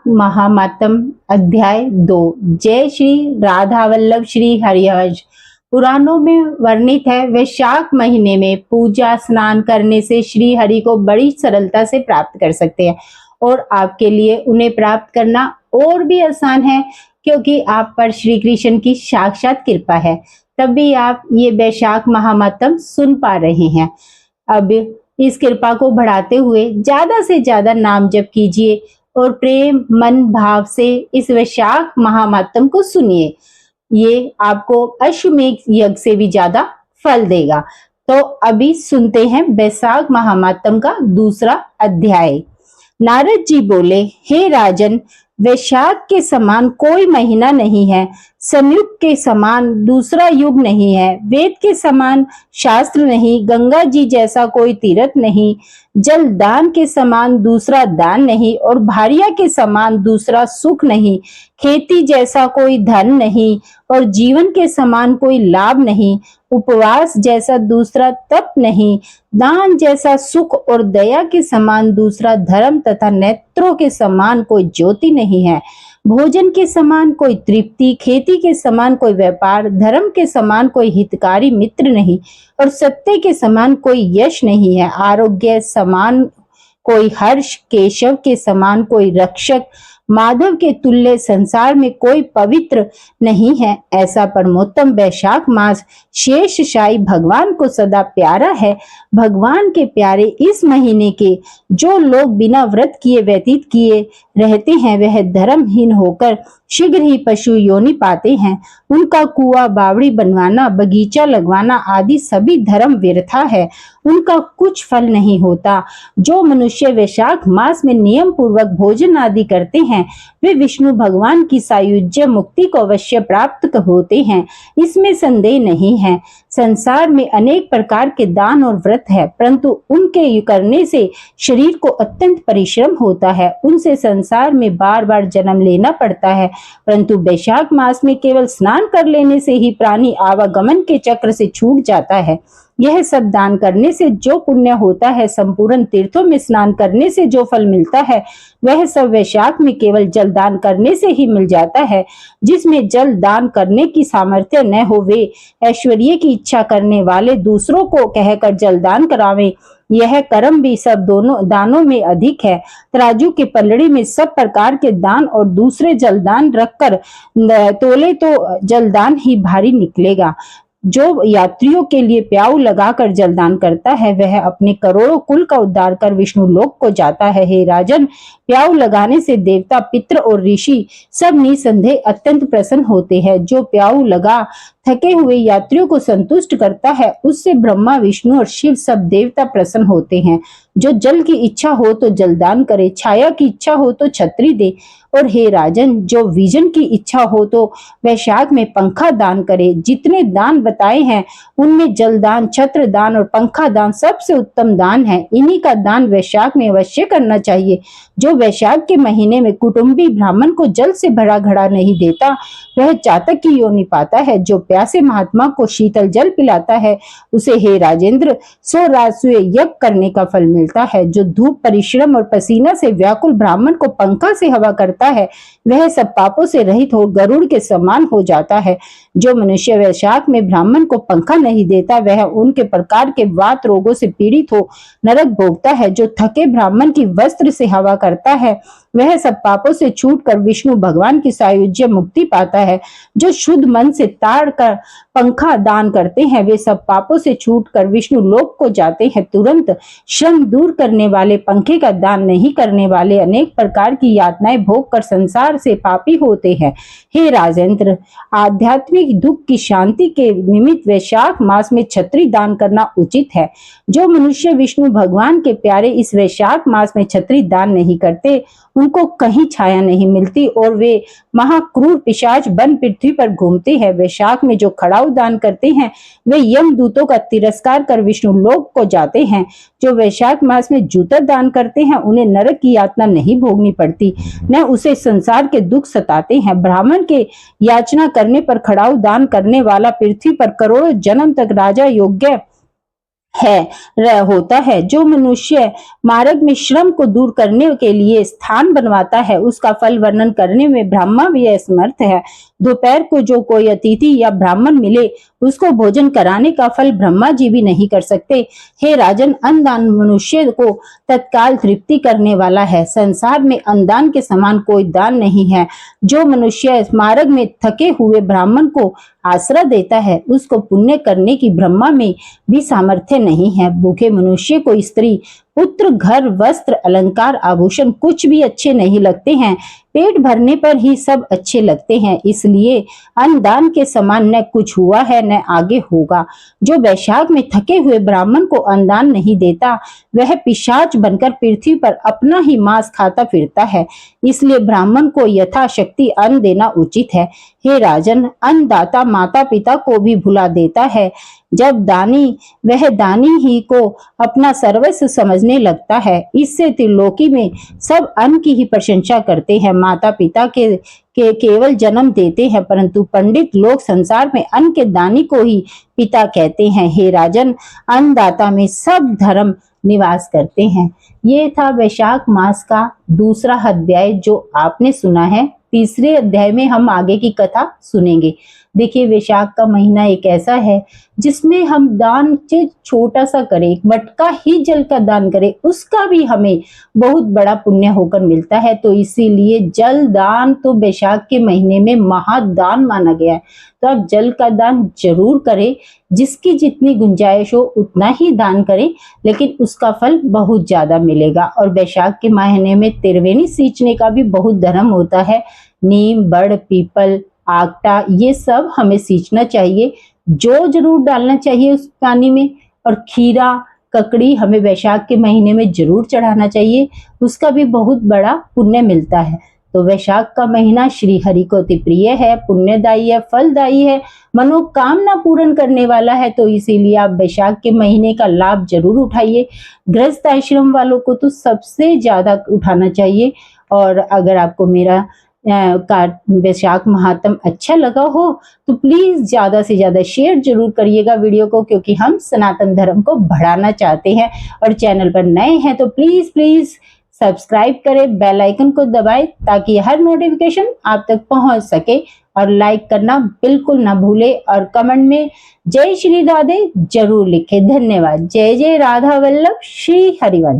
महामातम अध्याय 2। जय श्री राधा वल्लभ श्री हरिवंश। पुराणों में वर्णित है, वैशाख महीने में पूजा स्नान करने से श्री हरि को बड़ी सरलता से प्राप्त कर सकते हैं और आपके लिए उन्हें प्राप्त करना और भी आसान है, क्योंकि आप पर श्री कृष्ण की साक्षात कृपा है, तभी आप ये वैशाख महामातम सुन पा रहे हैं। अब इस कृपा को बढ़ाते हुए ज्यादा से ज्यादा नाम जप कीजिए और प्रेम मन भाव से इस वैशाख महामातम को सुनिए। ये आपको अश्वमेध यज्ञ से भी ज्यादा फल देगा। तो अभी सुनते हैं वैशाख महामातम का दूसरा अध्याय। नारद जी बोले, हे राजन, वैशाख के समान कोई महीना नहीं है, संयुग के समान दूसरा युग नहीं है, वेद के समान शास्त्र नहीं, गंगा जी जैसा कोई तीर्थ नहीं, जल दान के समान दूसरा दान नहीं और भारिया के समान दूसरा सुख नहीं, खेती जैसा कोई धन नहीं और जीवन के समान कोई लाभ नहीं, उपवास जैसा दूसरा तप नहीं, दान जैसा सुख और दया के समान दूसरा धर्म तथा नेत्रों के समान कोई ज्योति नहीं है, भोजन के समान कोई तृप्ति, खेती के समान कोई व्यापार, धर्म के समान कोई हितकारी मित्र नहीं और सत्य के समान कोई यश नहीं है, आरोग्य समान कोई हर्ष, केशव के समान कोई रक्षक, माधव के तुल्य संसार में कोई पवित्र नहीं है। ऐसा परमोत्तम वैशाख मास शेषशायी भगवान को सदा प्यारा है। भगवान के प्यारे इस महीने के जो लोग बिना व्रत किए व्यतीत किए रहते हैं, वह धर्महीन होकर शीघ्र ही पशु योनि पाते हैं। उनका कुआं बावड़ी बनवाना, बगीचा लगवाना आदि सभी धर्म व्यर्था है, उनका कुछ फल नहीं होता। जो मनुष्य वैशाख मास में नियम पूर्वक भोजन आदि करते हैं, वे विष्णु भगवान की सायुज्य मुक्ति को अवश्य प्राप्त होते हैं, इसमें संदेह नहीं है। संसार में अनेक प्रकार के दान और व्रत है, परंतु उनके करने से शरीर को अत्यंत परिश्रम होता है, उनसे संसार में बार बार जन्म लेना पड़ता है। परंतु वैशाख मास में केवल स्नान कर लेने से ही प्राणी आवागमन के चक्र से छूट जाता है। यह सब दान करने से जो पुण्य होता है, संपूर्ण तीर्थों में स्नान करने से जो फल मिलता है, वह सब वैशाख में केवल जल दान करने से ही मिल जाता है। जिसमें जल दान करने की सामर्थ्य न हो, वे ऐश्वर्य की इच्छा करने वाले दूसरों को कहकर जल दान करावे। यह कर्म भी सब दोनों दानों में अधिक है। तराजू के पलड़ी में सब प्रकार के दान और दूसरे जलदान रखकर तोले तो जलदान ही भारी निकलेगा। जो यात्रियों के लिए प्याऊ लगाकर जलदान करता है, वह अपने करोड़ों कुल का उद्धार कर विष्णु लोक को जाता है। हे राजन, प्याऊ लगाने से देवता, पितृ और ऋषि सब निसंदेह अत्यंत प्रसन्न होते हैं। जो प्याऊ लगा थके हुए यात्रियों को संतुष्ट करता है, उससे ब्रह्मा, विष्णु और शिव सब देवता प्रसन्न होते हैं। जो जल की इच्छा हो तो जलदान करे, छाया की इच्छा हो तो छतरी दे, और हे राजन, जो विजन की इच्छा हो तो वैशाख में पंखा दान करे। जितने दान बताए हैं, उनमें जलदान, छत्र दान और पंखा दान सबसे उत्तम दान है। इन्हीं का दान वैशाख में अवश्य करना चाहिए। जो वैशाख के महीने में कुटुंबी ब्राह्मण को जल से भरा घड़ा नहीं देता, वह चातक की योनि पाता है। जो प्यासे महात्मा को शीतल जल पिलाता है, उसे हे राजेंद्र 100 राजसूय यज्ञ करने का फल मिलता है। जो धूप, परिश्रम और पसीना से व्याकुल ब्राह्मण को पंखा से हवा करता है, वह सब पापों से रहित हो गरुड़ के समान हो जाता है। जो मनुष्य वैशाख में ब्राह्मण को पंखा नहीं देता, वह उनके प्रकार के वात रोगों से पीड़ित हो नरक भोगता है। जो थके ब्राह्मण की वस्त्र से हवा करता है, वह सब पापों से छूटकर विष्णु भगवान की सायुज्य मुक्ति पाता है। जो शुद्ध मन से ताड़ कर पंखा दान करते हैं, वे सब पापों से छूटकर विष्णु लोक को जाते हैं। तुरंत श्रम दूर करने वाले पंखे का दान नहीं करने वाले अनेक प्रकार की यातनाएं भोग कर संसार से पापी होते हैं। हे राजेंद्र, आध्यात्मिक दुख की शांति के निमित्त वैशाख मास में छत्री दान करना उचित है। जो मनुष्य विष्णु भगवान के प्यारे इस वैशाख मास में छत्री दान नहीं करते, उनको कहीं छाया नहीं मिलती और वे महाक्रूर पिशाच बन पृथ्वी पर घूमते हैं। वैशाख में जो खड़ाऊ दान करते हैं, वे यम दूतों का तिरस्कार कर विष्णु लोक को जाते हैं। जो वैशाख मास में जूता दान करते हैं, उन्हें नरक की यातना नहीं भोगनी पड़ती, न उसे संसार के दुख सताते हैं। ब्राह्मण के याचना करने पर खड़ाऊ दान करने वाला पृथ्वी पर करोड़ों जन्म तक राजा योग्य होता है। जो मनुष्य मार्ग में श्रम को दूर करने के लिए स्थान बनवाता है, उसका फल वर्णन करने में ब्रह्मा भी असमर्थ है। दोपहर को जो कोई अतिथि या ब्राह्मण मिले, उसको भोजन कराने का फल ब्रह्मा जी भी नहीं कर सकते। हे राजन, अन्नदान मनुष्य को तत्काल तृप्ति करने वाला है। संसार में अन्नदान के समान कोई दान नहीं है। जो मनुष्य मार्ग में थके हुए ब्राह्मण को आश्रय देता है, उसको पुण्य करने की ब्रह्मा में भी सामर्थ्य नहीं है। भूखे मनुष्य को स्त्री, पुत्र, घर, वस्त्र, अलंकार, आभूषण कुछ भी अच्छे नहीं लगते हैं। पेट भरने पर ही सब अच्छे लगते हैं। इसलिए अन्नदान के समान न कुछ हुआ है न आगे होगा। जो वैशाख में थके हुए ब्राह्मण को अन्नदान नहीं देता, वह पिशाच बनकर पृथ्वी पर अपना ही मांस खाता फिरता है। इसलिए ब्राह्मण को यथाशक्ति अन्न देना उचित है। हे राजन, अन्नदाता माता पिता को भी भुला देता है। जब दानी वह दानी ही को अपना सर्वस्व समझने लगता है। इससे त्रिलोकी में सब अन्न की ही प्रशंसा करते हैं। माता पिता के केवल जन्म देते हैं, परंतु पंडित लोग संसार में अन्न के दानी को ही पिता कहते हैं। हे राजन, अन्नदाता में सब धर्म निवास करते हैं। ये था वैशाख मास का दूसरा अध्याय जो आपने सुना है। तीसरे अध्याय में हम आगे की कथा सुनेंगे। देखिए, वैशाख का महीना एक ऐसा है जिसमें हम दान छोटा सा करें, मटका ही जल का दान करें, उसका भी हमें बहुत बड़ा पुण्य होकर मिलता है। तो इसीलिए जल दान तो वैशाख के महीने में महादान माना गया है। तो आप जल का दान जरूर करें। जिसकी जितनी गुंजाइश हो उतना ही दान करें, लेकिन उसका फल बहुत ज्यादा मिलेगा। और वैशाख के महीने में त्रिवेणी सींचने का भी बहुत धर्म होता है। नीम, बड़, पीपल, आगटा, ये सब हमें सींचना चाहिए। जो जरूर डालना चाहिए उस पानी में। और खीरा, ककड़ी हमें वैशाख के महीने में जरूर चढ़ाना चाहिए, उसका भी बहुत बड़ा पुण्य मिलता है। तो वैशाख का महीना श्री हरि को अति प्रिय है, पुण्यदायी है, फलदायी है, मनोकामना पूर्ण करने वाला है। तो इसीलिए आप वैशाख के महीने का लाभ जरूर उठाइए। गृहस्थ आश्रम वालों को तो सबसे ज्यादा उठाना चाहिए। और अगर आपको मेरा वैशाख महात्म अच्छा लगा हो तो प्लीज ज्यादा से ज्यादा शेयर जरूर करिएगा वीडियो को, क्योंकि हम सनातन धर्म को बढ़ाना चाहते हैं। और चैनल पर नए हैं तो प्लीज प्लीज सब्सक्राइब करें, बेल आइकन को दबाएं ताकि हर नोटिफिकेशन आप तक पहुंच सके। और लाइक करना बिल्कुल ना भूले और कमेंट में जय श्री राधे जरूर लिखें। धन्यवाद। जय जय राधा वल्लभ श्री हरिवंश।